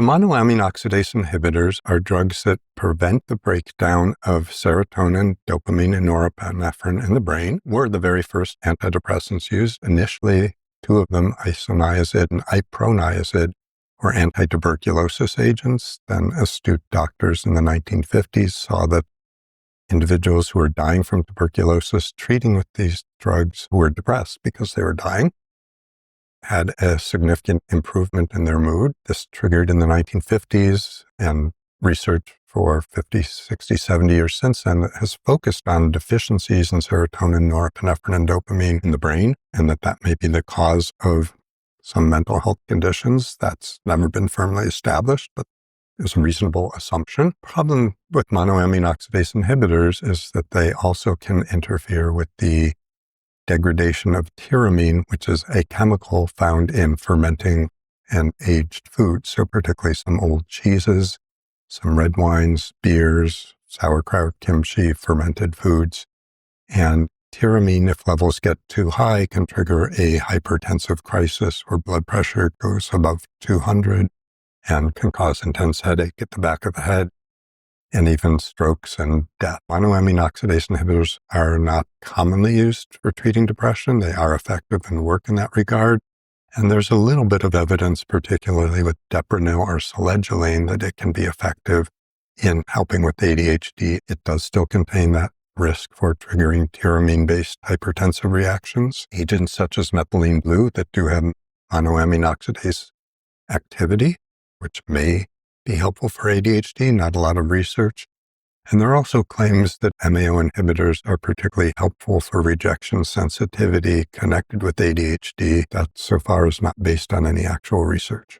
The monoamine oxidase inhibitors are drugs that prevent the breakdown of serotonin, dopamine, and norepinephrine in the brain. Were the very first antidepressants used. Initially, two of them, isoniazid and iproniazid, were anti-tuberculosis agents. Then astute doctors in the 1950s saw that individuals who were dying from tuberculosis treating with these drugs who were depressed because they were dying had a significant improvement in their mood. This triggered in the 1950s, and research for 50, 60, 70 years since then has focused on deficiencies in serotonin, norepinephrine, and dopamine in the brain, and that may be the cause of some mental health conditions. That's never been firmly established, but is a reasonable assumption. Problem with monoamine oxidase inhibitors is that they also can interfere with the degradation of tyramine, which is a chemical found in fermenting and aged foods. So particularly some old cheeses, some red wines, beers, sauerkraut, kimchi, fermented foods. And tyramine, if levels get too high, can trigger a hypertensive crisis where blood pressure goes above 200 and can cause intense headache at the back of the head, and even strokes and death. Monoamine oxidase inhibitors are not commonly used for treating depression. They are effective and work in that regard. And there's a little bit of evidence, particularly with deprenyl or selegiline, that it can be effective in helping with ADHD. It does still contain that risk for triggering tyramine-based hypertensive reactions. Agents such as methylene blue that do have monoamine oxidase activity, which may be helpful for ADHD, not a lot of research. And there are also claims that MAO inhibitors are particularly helpful for rejection sensitivity connected with ADHD. That so far is not based on any actual research.